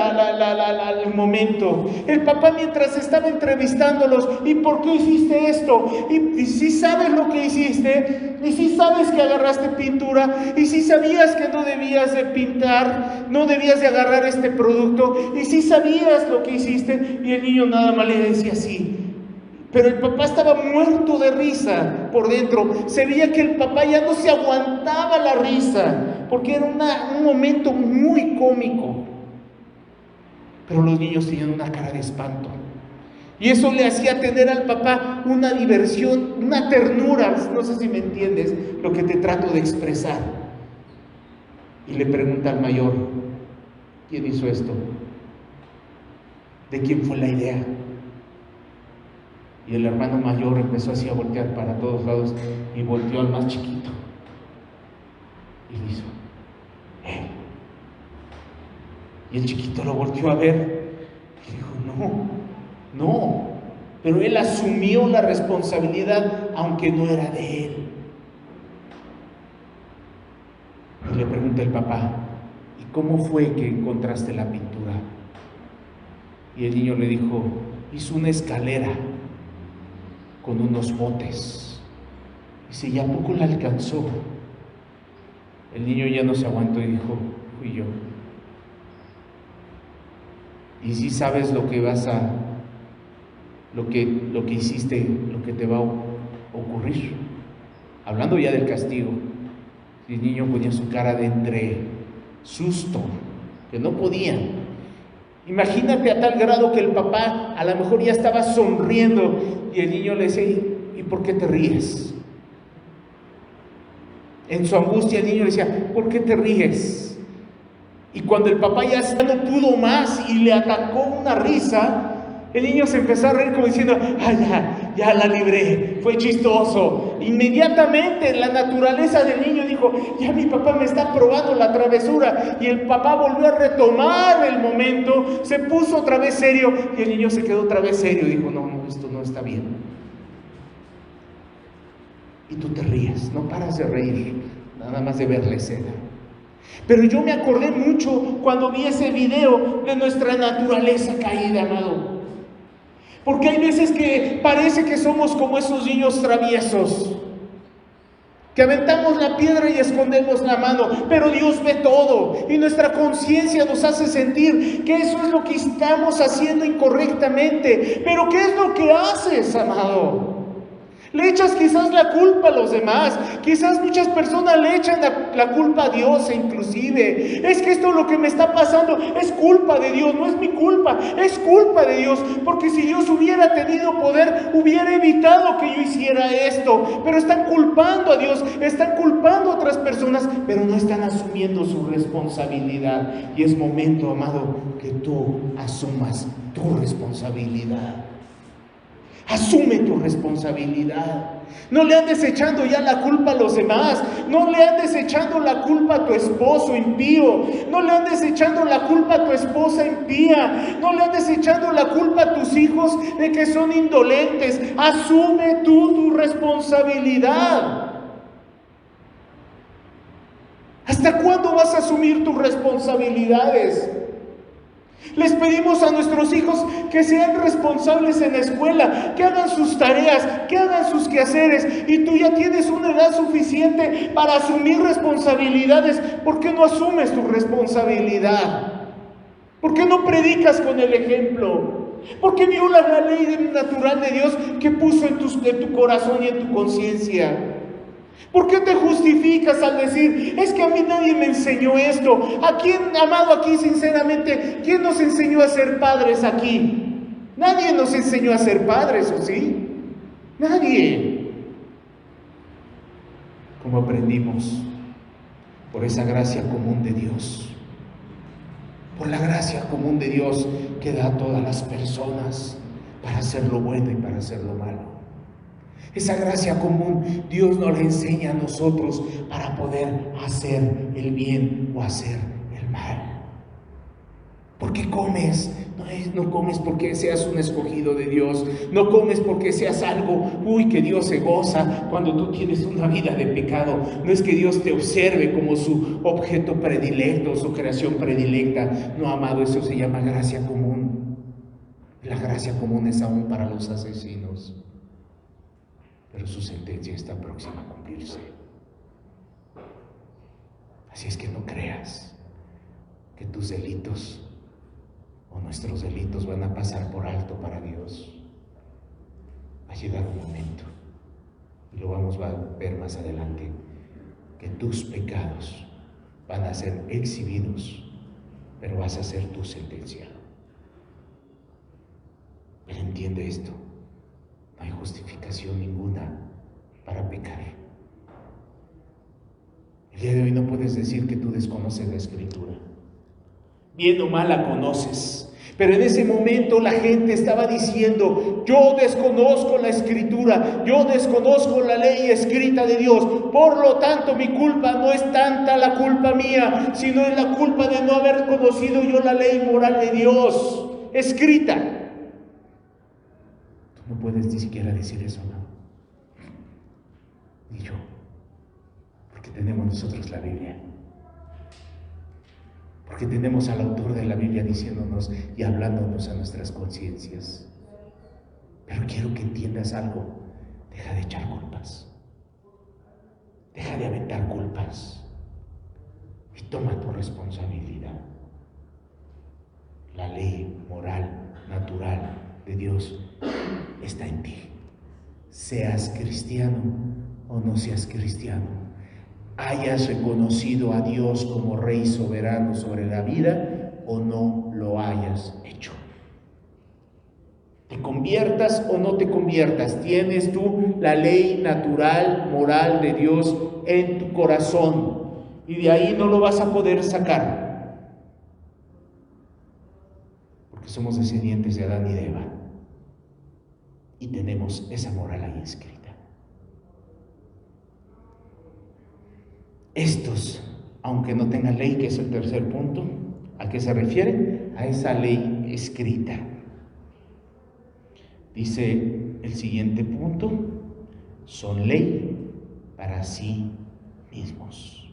A: el momento. El papá, mientras estaba entrevistándolos, ¿y por qué hiciste esto? Y si sabes lo que hiciste, y si sabes que agarraste pintura, y si sabías que no debías de pintar, no debías de agarrar este producto, y si sabías lo que hiciste. Y el niño nada más le decía sí. Pero el papá estaba muerto de risa por dentro. Se veía que el papá ya no se aguantaba la risa, porque era un momento muy cómico. Pero los niños tenían una cara de espanto. Y eso le hacía tener al papá una diversión, una ternura. No sé si me entiendes lo que te trato de expresar. Y le pregunta al mayor, ¿quién hizo esto? ¿De quién fue la idea? Y el hermano mayor empezó así a voltear para todos lados y volteó al más chiquito y le hizo y el chiquito lo volteó a ver y dijo no, pero él asumió la responsabilidad aunque no era de él. Y le pregunta el papá, ¿y cómo fue que encontraste la pintura? Y el niño le dijo, hizo una escalera con unos botes. Dice, ¿y a poco la alcanzó? El niño ya no se aguantó y dijo, fui yo. Y si sabes lo que lo que hiciste, lo que te va a ocurrir. Hablando ya del castigo. Y el niño ponía su cara de entre susto, que no podía. Imagínate a tal grado que el papá a lo mejor ya estaba sonriendo y el niño le decía, ¿y por qué te ríes? En su angustia el niño le decía, ¿por qué te ríes? Y cuando el papá ya no pudo más y le atacó una risa, el niño se empezó a reír como diciendo, ya la libré, fue chistoso. Inmediatamente la naturaleza del niño dijo, ya mi papá me está probando la travesura. Y el papá volvió a retomar el momento, se puso otra vez serio y el niño se quedó otra vez serio y dijo, no, esto no está bien. Y tú te ríes, no paras de reír, nada más de ver la escena. Pero yo me acordé mucho cuando vi ese video de nuestra naturaleza caída, amado. Porque hay veces que parece que somos como esos niños traviesos, que aventamos la piedra y escondemos la mano, pero Dios ve todo y nuestra conciencia nos hace sentir que eso es lo que estamos haciendo incorrectamente. Pero ¿qué es lo que haces, amado? Le echas quizás la culpa a los demás, quizás muchas personas le echan la culpa a Dios inclusive. Es que esto lo que me está pasando es culpa de Dios, no es mi culpa, es culpa de Dios, porque si Dios hubiera tenido poder, hubiera evitado que yo hiciera esto. Pero están culpando a Dios, están culpando a otras personas, pero no están asumiendo su responsabilidad. Y es momento, amado, que tú asumas tu responsabilidad. Asume tu responsabilidad. No le andes echando ya la culpa a los demás. No le andes echando la culpa a tu esposo impío. No le andes echando la culpa a tu esposa impía. No le andes echando la culpa a tus hijos de que son indolentes. Asume tú tu responsabilidad. ¿Hasta cuándo vas a asumir tus responsabilidades? Les pedimos a nuestros hijos que sean responsables en la escuela, que hagan sus tareas, que hagan sus quehaceres, y tú ya tienes una edad suficiente para asumir responsabilidades. ¿Por qué no asumes tu responsabilidad? ¿Por qué no predicas con el ejemplo? ¿Por qué violas la ley natural de Dios que puso en tu corazón y en tu conciencia? ¿Por qué te justificas al decir, es que a mí nadie me enseñó esto? ¿A quién, amado, aquí sinceramente, quién nos enseñó a ser padres aquí? Nadie nos enseñó a ser padres, ¿o sí? Nadie. Como aprendimos por esa gracia común de Dios, por la gracia común de Dios que da a todas las personas para hacer lo bueno y para hacer lo malo. Esa gracia común Dios nos la enseña a nosotros para poder hacer el bien o hacer el mal. ¿Por qué comes? No comes porque seas un escogido de Dios. No comes porque seas algo, que Dios se goza cuando tú tienes una vida de pecado. No es que Dios te observe como su objeto predilecto, su creación predilecta. No, amado, eso se llama gracia común. La gracia común es aún para los asesinos. Pero su sentencia está próxima a cumplirse. Así es que no creas que tus delitos o nuestros delitos van a pasar por alto para Dios. Va a llegar un momento, y lo vamos a ver más adelante, que tus pecados van a ser exhibidos, pero vas a ser tu sentencia. Pero entiende esto. No hay justificación ninguna para pecar. El día de hoy no puedes decir que tú desconoces la Escritura. Bien o mal la conoces. Pero en ese momento la gente estaba diciendo, yo desconozco la Escritura, yo desconozco la ley escrita de Dios. Por lo tanto, mi culpa no es tanta la culpa mía, sino es la culpa de no haber conocido yo la ley moral de Dios escrita. No puedes ni siquiera decir eso, ¿no? Ni yo, porque tenemos nosotros la Biblia, porque tenemos al autor de la Biblia diciéndonos y hablándonos a nuestras conciencias. Pero quiero que entiendas algo: deja de echar culpas, deja de aventar culpas y toma tu responsabilidad. La ley moral, natural de Dios está en ti. Seas cristiano o no seas cristiano, hayas reconocido a Dios como Rey soberano sobre la vida o no lo hayas hecho. Te conviertas o no te conviertas, tienes tú la ley natural, moral de Dios en tu corazón, y de ahí no lo vas a poder sacar, porque somos descendientes de Adán y de Eva. Y tenemos esa moral ahí escrita. Estos, aunque no tengan ley, que es el tercer punto, ¿a qué se refiere? A esa ley escrita. Dice el siguiente punto: son ley para sí mismos.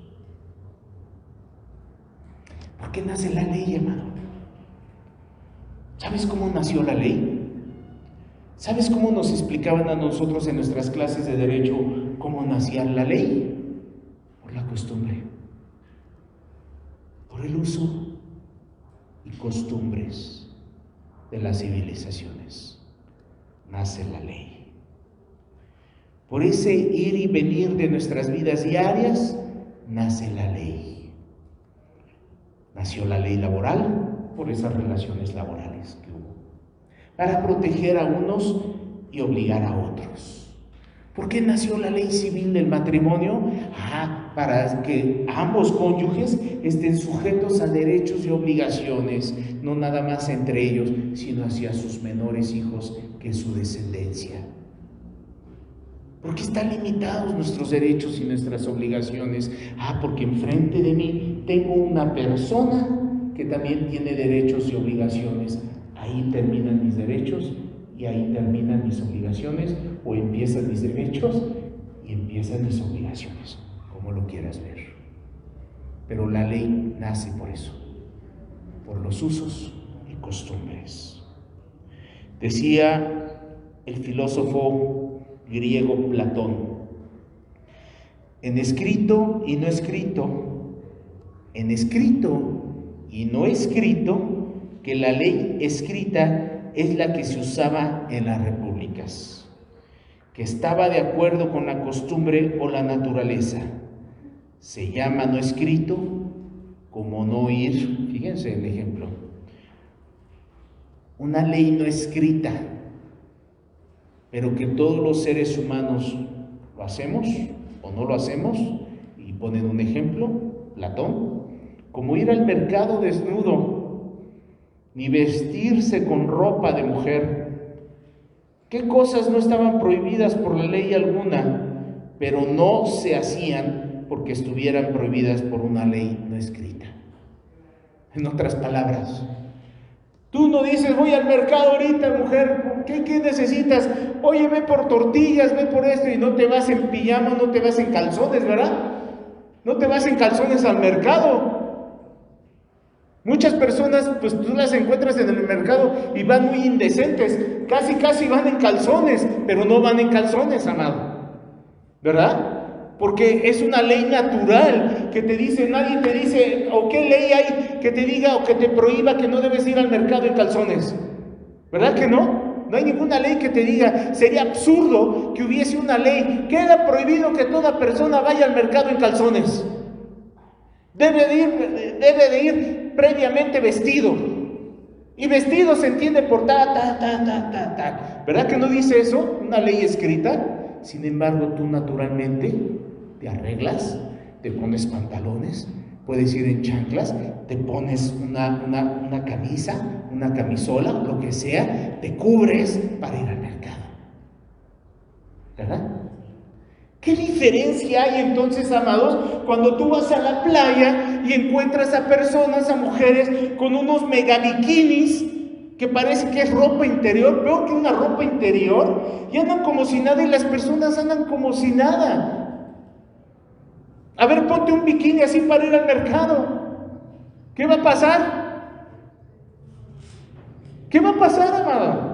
A: ¿Por qué nace la ley, amado? ¿Sabes cómo nació la ley? ¿Sabes cómo nos explicaban a nosotros en nuestras clases de derecho cómo nacía la ley? Por la costumbre, por el uso y costumbres de las civilizaciones. Nace la ley. Por ese ir y venir de nuestras vidas diarias, nace la ley. Nació la ley laboral por esas relaciones laborales que hubo, para proteger a unos y obligar a otros. ¿Por qué nació la ley civil del matrimonio? Para que ambos cónyuges estén sujetos a derechos y obligaciones, no nada más entre ellos, sino hacia sus menores hijos que es su descendencia. ¿Por qué están limitados nuestros derechos y nuestras obligaciones? Porque enfrente de mí tengo una persona que también tiene derechos y obligaciones. Ahí terminan mis derechos y ahí terminan mis obligaciones, o empiezan mis derechos y empiezan mis obligaciones, como lo quieras ver. Pero la ley nace por eso, por los usos y costumbres. Decía el filósofo griego Platón: en escrito y no escrito, en escrito y no escrito, que la ley escrita es la que se usaba en las repúblicas, que estaba de acuerdo con la costumbre o la naturaleza. Se llama no escrito como no oír. Fíjense el ejemplo. Una ley no escrita, pero que todos los seres humanos lo hacemos o no lo hacemos, y ponen un ejemplo, Platón, como ir al mercado desnudo, ni vestirse con ropa de mujer. ¿Qué cosas no estaban prohibidas por la ley alguna, pero no se hacían porque estuvieran prohibidas por una ley no escrita? En otras palabras, tú no dices: voy al mercado ahorita, mujer, ¿qué necesitas? Oye, ve por tortillas, ve por esto, y no te vas en pijama, no te vas en calzones, ¿verdad? No te vas en calzones al mercado. Muchas personas, pues tú las encuentras en el mercado y van muy indecentes, casi van en calzones, pero no van en calzones, amado, ¿verdad? Porque es una ley natural que te dice, nadie te dice, o qué ley hay que te diga o que te prohíba que no debes ir al mercado en calzones, ¿verdad que no? No hay ninguna ley que te diga. Sería absurdo que hubiese una ley. Queda prohibido que toda persona vaya al mercado en calzones. Debe de ir previamente vestido. Y vestido se entiende por ta. ¿Verdad que no dice eso? Una ley escrita. Sin embargo, tú naturalmente te arreglas, te pones pantalones, puedes ir en chanclas, te pones una camisa, una camisola, lo que sea, te cubres para ir al mercado. ¿Verdad? ¿Qué diferencia hay entonces, amados, cuando tú vas a la playa y encuentras a personas, a mujeres con unos mega bikinis que parece que es ropa interior, peor que una ropa interior, y andan como si nada, y las personas andan como si nada? A ver, ponte un bikini así para ir al mercado. ¿Qué va a pasar? ¿Qué va a pasar, amada?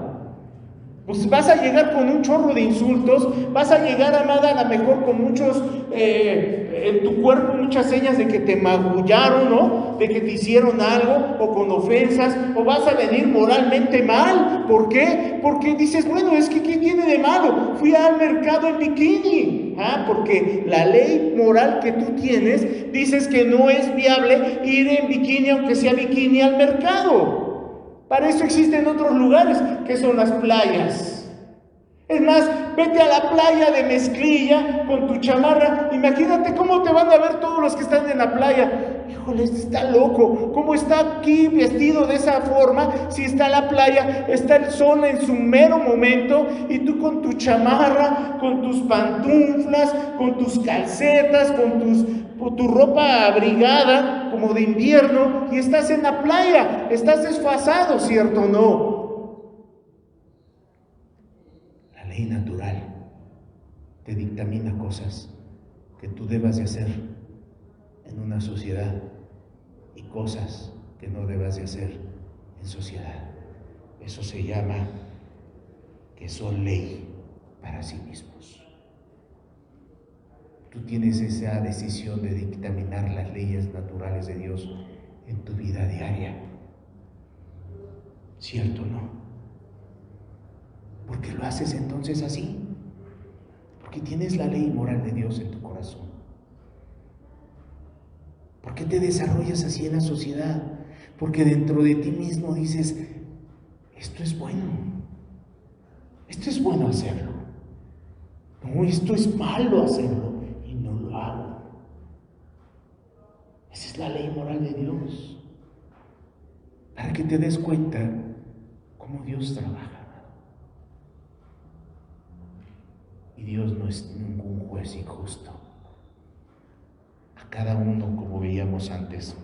A: Pues vas a llegar con un chorro de insultos, vas a llegar, amada, a lo mejor con muchos, en tu cuerpo, muchas señas de que te magullaron, ¿no? De que te hicieron algo, o con ofensas, o vas a venir moralmente mal. ¿Por qué? Porque dices, bueno, es que ¿qué tiene de malo? Fui al mercado en bikini. Porque la ley moral que tú tienes, dices que no es viable ir en bikini, aunque sea bikini, al mercado. Para eso existen otros lugares, que son las playas. Es más, vete a la playa de mezclilla con tu chamarra. Imagínate cómo te van a ver todos los que están en la playa. Híjole, este está loco. ¿Cómo está aquí vestido de esa forma? Si está la playa, está el sol en su mero momento, y tú con tu chamarra, con tus pantuflas, con tus calcetas, con tu ropa abrigada como de invierno, y estás en la playa. Estás desfasado, ¿cierto o no? La ley natural te dictamina cosas que tú debas de hacer en una sociedad y cosas que no debas de hacer en sociedad. Eso se llama que son ley para sí mismos. Tú tienes esa decisión de dictaminar las leyes naturales de Dios en tu vida diaria. ¿Cierto o no? ¿Por qué lo haces entonces así? Porque tienes la ley moral de Dios en tu corazón. ¿Por qué te desarrollas así en la sociedad? Porque dentro de ti mismo dices, esto es bueno. Esto es bueno hacerlo. No, esto es malo hacerlo. Y no lo hago. Esa es la ley moral de Dios. Para que te des cuenta cómo Dios trabaja. Y Dios no es ningún juez injusto. A cada uno, como veíamos antes,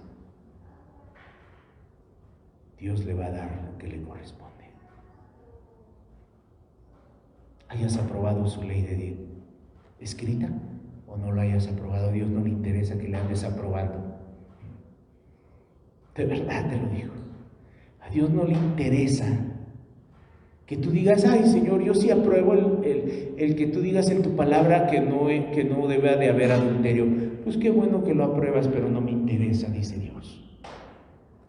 A: Dios le va a dar lo que le corresponde. Hayas aprobado su ley de escrita o no lo hayas aprobado, a Dios no le interesa que le andes aprobando. De verdad te lo digo. A Dios no le interesa que tú digas, ay Señor, yo sí apruebo el que tú digas en tu palabra que no debe de haber adulterio. Pues qué bueno que lo apruebas, pero no me interesa, dice Dios.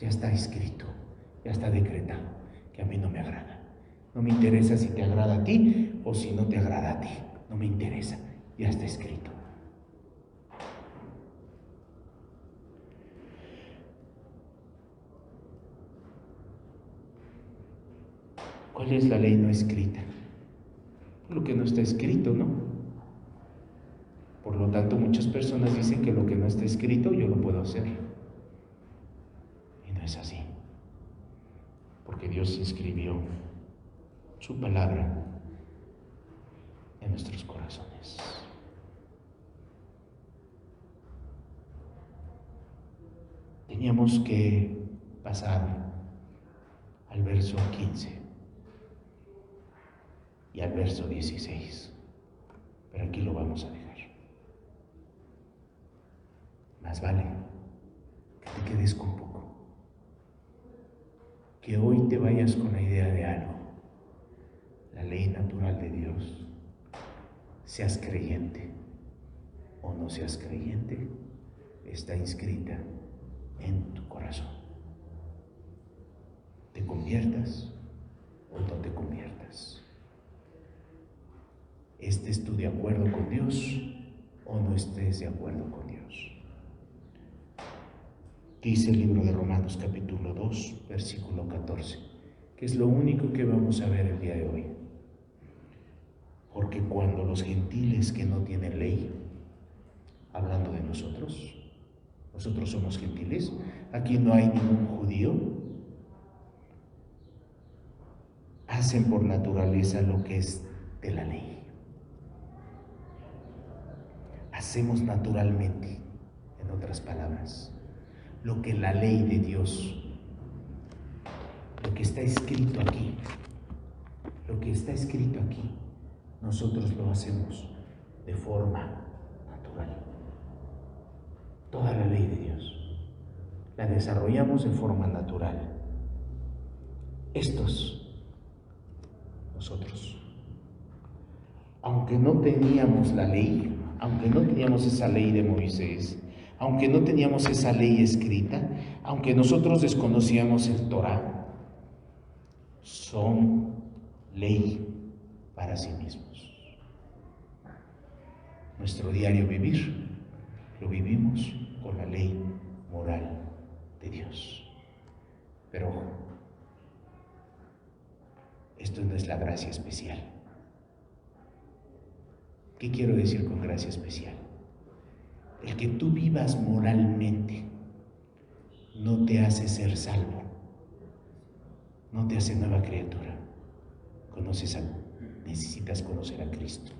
A: Ya está escrito, ya está decretado, que a mí no me agrada. No me interesa si te agrada a ti o si no te agrada a ti. No me interesa, ya está escrito. ¿Cuál es la ley no escrita? Lo que no está escrito, ¿no? Por lo tanto, muchas personas dicen que lo que no está escrito yo lo puedo hacer. Y no es así. Porque Dios inscribió su palabra en nuestros corazones. Teníamos que pasar al verso 15 y al verso 16, pero aquí lo vamos a dejar. Más vale que te quedes con poco, que hoy te vayas con la idea de algo. La ley natural de Dios, seas creyente o no seas creyente, está inscrita en tu corazón. Te conviertas o no te conviertas. ¿Estés tú de acuerdo con Dios o no estés de acuerdo con Dios? Dice el libro de Romanos capítulo 2, versículo 14, que es lo único que vamos a ver el día de hoy. Porque cuando los gentiles que no tienen ley, hablando de nosotros somos gentiles, aquí no hay ningún judío, hacen por naturaleza lo que es de la ley. Hacemos naturalmente, en otras palabras, lo que la ley de Dios, lo que está escrito aquí, nosotros lo hacemos de forma natural. Toda la ley de Dios la desarrollamos de forma natural. Nosotros, aunque no teníamos la ley, aunque no teníamos esa ley de Moisés, aunque no teníamos esa ley escrita, aunque nosotros desconocíamos el Torá, son ley para sí mismos. Nuestro diario vivir lo vivimos con la ley moral de Dios. Pero ojo, esto no es la gracia especial. ¿Qué quiero decir con gracia especial? El que tú vivas moralmente no te hace ser salvo, no te hace nueva criatura. Necesitas conocer a Cristo.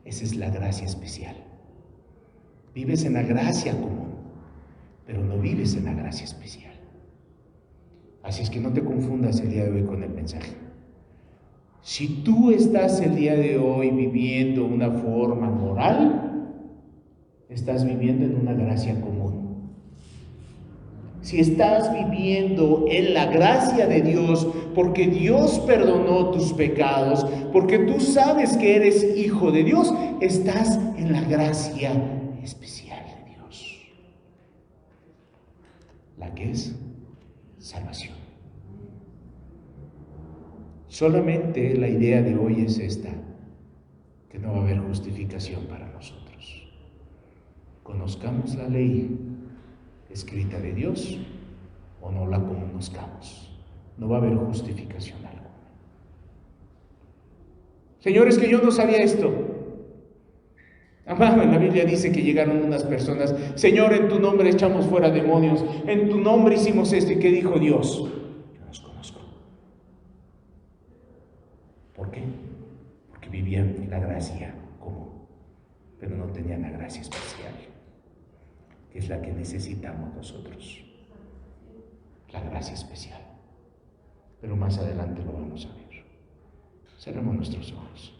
A: Esa es la gracia especial. Vives en la gracia común, pero no vives en la gracia especial. Así es que no te confundas el día de hoy con el mensaje. Si tú estás el día de hoy viviendo una forma moral, estás viviendo en una gracia común. Si estás viviendo en la gracia de Dios, porque Dios perdonó tus pecados, porque tú sabes que eres hijo de Dios, estás en la gracia especial de Dios, la que es salvación. Solamente la idea de hoy es esta, que no va a haber justificación para nosotros. Conozcamos la ley escrita de Dios o no la conozcamos, no va a haber justificación alguna. Señores, que yo no sabía esto. Amado, en la Biblia dice que llegaron unas personas, Señor, en tu nombre echamos fuera demonios, en tu nombre hicimos esto. ¿Y qué dijo Dios? Yo no los conozco. ¿Por qué? Porque que vivían la gracia común, pero no tenían la gracia especial, que es la que necesitamos nosotros, la gracia especial. Pero más adelante lo vamos a ver. Cerremos nuestros ojos.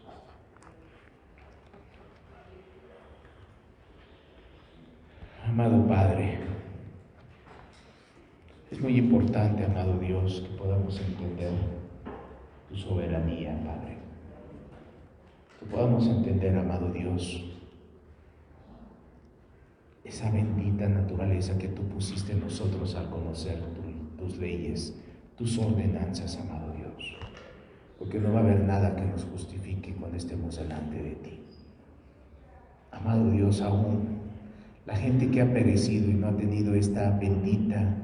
A: Amado Padre, es muy importante, amado Dios, que podamos entender tu soberanía, Padre. Que podamos entender, amado Dios, esa bendita naturaleza que tú pusiste en nosotros al conocer tus leyes, tus ordenanzas, amado Dios. Porque no va a haber nada que nos justifique cuando estemos delante de ti. Amado Dios, aún la gente que ha perecido y no ha tenido esta bendita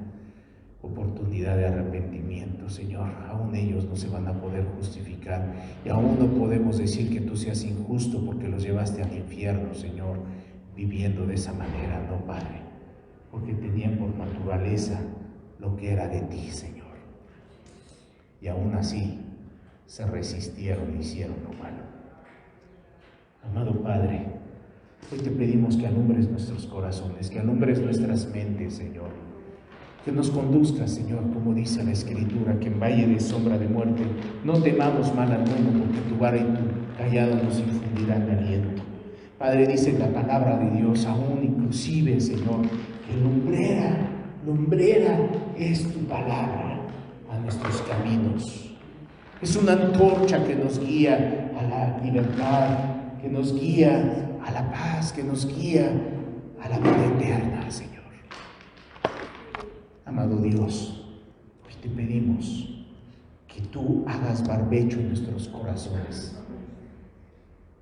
A: oportunidad de arrepentimiento, Señor, aún ellos no se van a poder justificar y aún no podemos decir que tú seas injusto porque los llevaste al infierno, Señor, viviendo de esa manera, no, Padre, porque tenían por naturaleza lo que era de ti, Señor, y aún así se resistieron y hicieron lo malo. Amado Padre, hoy te pedimos que alumbres nuestros corazones, que alumbres nuestras mentes, Señor, que nos conduzcas, Señor, como dice la Escritura, que en valle de sombra de muerte no temamos mal alguno, porque tu vara y tu callado nos infundirán aliento. Padre, dice la palabra de Dios, aún inclusive, Señor, que lumbrera es tu palabra a nuestros caminos. Es una antorcha que nos guía a la libertad, que nos guía a la paz, que nos guía a la vida eterna, Señor. Amado Dios, hoy te pedimos que tú hagas barbecho en nuestros corazones,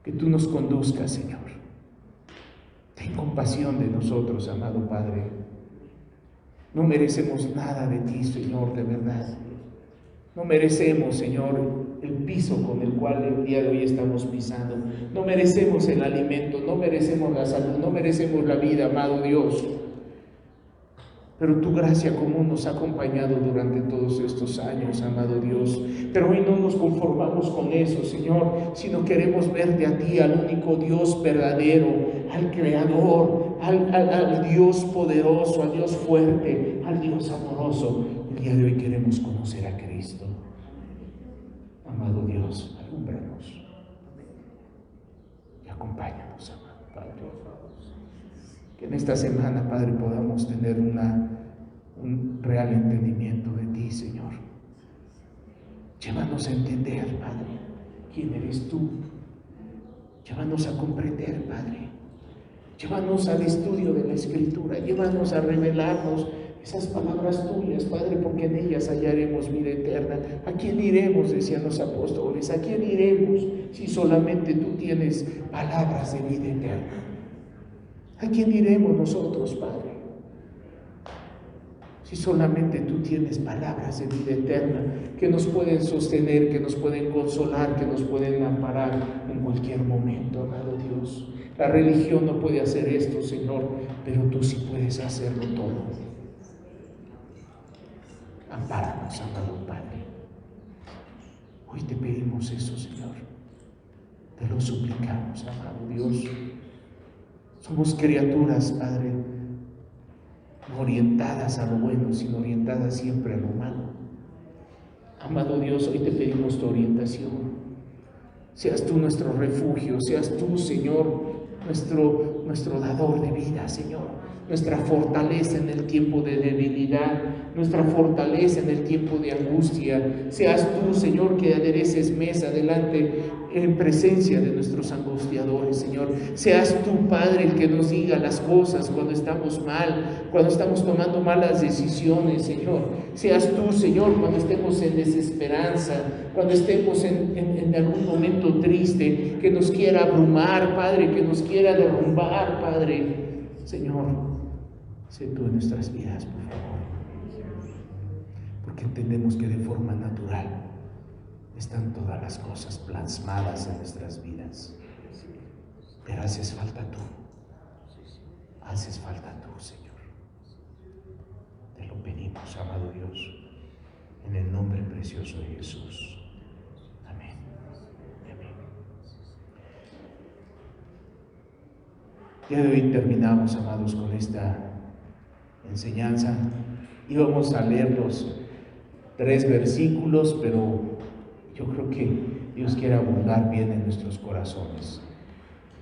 A: que tú nos conduzcas, Señor. Ten compasión de nosotros, amado Padre. No merecemos nada de ti, Señor, de verdad. No merecemos, Señor, el piso con el cual el día de hoy estamos pisando. No merecemos el alimento, no merecemos la salud, no merecemos la vida, amado Dios. Pero tu gracia común nos ha acompañado durante todos estos años, amado Dios. Pero hoy no nos conformamos con eso, Señor, sino queremos verte a ti, al único Dios verdadero, al Creador, al Dios poderoso, al Dios fuerte, al Dios amoroso. El día de hoy queremos conocer a Cristo. Amado Dios, alúmbranos y acompáñanos, amado Padre. Que en esta semana, Padre, podamos tener un real entendimiento de ti, Señor. Llévanos a entender, Padre, quién eres tú. Llévanos a comprender, Padre. Llévanos al estudio de la Escritura. Llévanos a revelarnos esas palabras tuyas, Padre, porque en ellas hallaremos vida eterna. ¿A quién iremos?, decían los apóstoles. ¿A quién iremos si solamente tú tienes palabras de vida eterna? ¿A quién iremos nosotros, Padre? Si solamente tú tienes palabras de vida eterna que nos pueden sostener, que nos pueden consolar, que nos pueden amparar en cualquier momento, amado Dios. La religión no puede hacer esto, Señor, pero tú sí puedes hacerlo todo. Ampáranos, amado Padre. Hoy te pedimos eso, Señor. Te lo suplicamos, amado Dios. Somos criaturas, Padre, no orientadas a lo bueno, sino orientadas siempre a lo malo. Amado Dios, hoy te pedimos tu orientación. Seas tú nuestro refugio, seas tú, Señor, nuestro dador de vida, Señor. Nuestra fortaleza en el tiempo de debilidad, nuestra fortaleza en el tiempo de angustia. Seas tú, Señor, que adereces mesa delante en presencia de nuestros angustiadores, Señor. Seas tú, Padre, el que nos diga las cosas cuando estamos mal, cuando estamos tomando malas decisiones, Señor. Seas tú, Señor, cuando estemos en desesperanza, cuando estemos en algún momento triste, que nos quiera abrumar, Padre, que nos quiera derrumbar, Padre. Señor, sé tú en nuestras vidas, por favor, porque entendemos que de forma natural están todas las cosas plasmadas en nuestras vidas, pero haces falta tú, Señor. Te lo pedimos, amado Dios, en el nombre precioso de Jesús. Amén. Amén. El día de hoy terminamos, amados, con esta enseñanza. Íbamos a leer los 3 versículos, pero yo creo que Dios quiere abundar bien en nuestros corazones.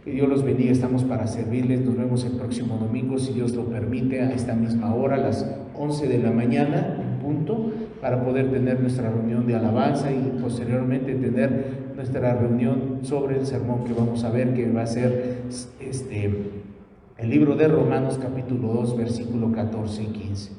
A: Que Dios los bendiga, estamos para servirles. Nos vemos el próximo domingo, si Dios lo permite, a esta misma hora, a las 11 de la mañana, en punto, para poder tener nuestra reunión de alabanza y posteriormente tener nuestra reunión sobre el sermón que vamos a ver, que va a ser el libro de Romanos capítulo 2, versículo 14 y 15.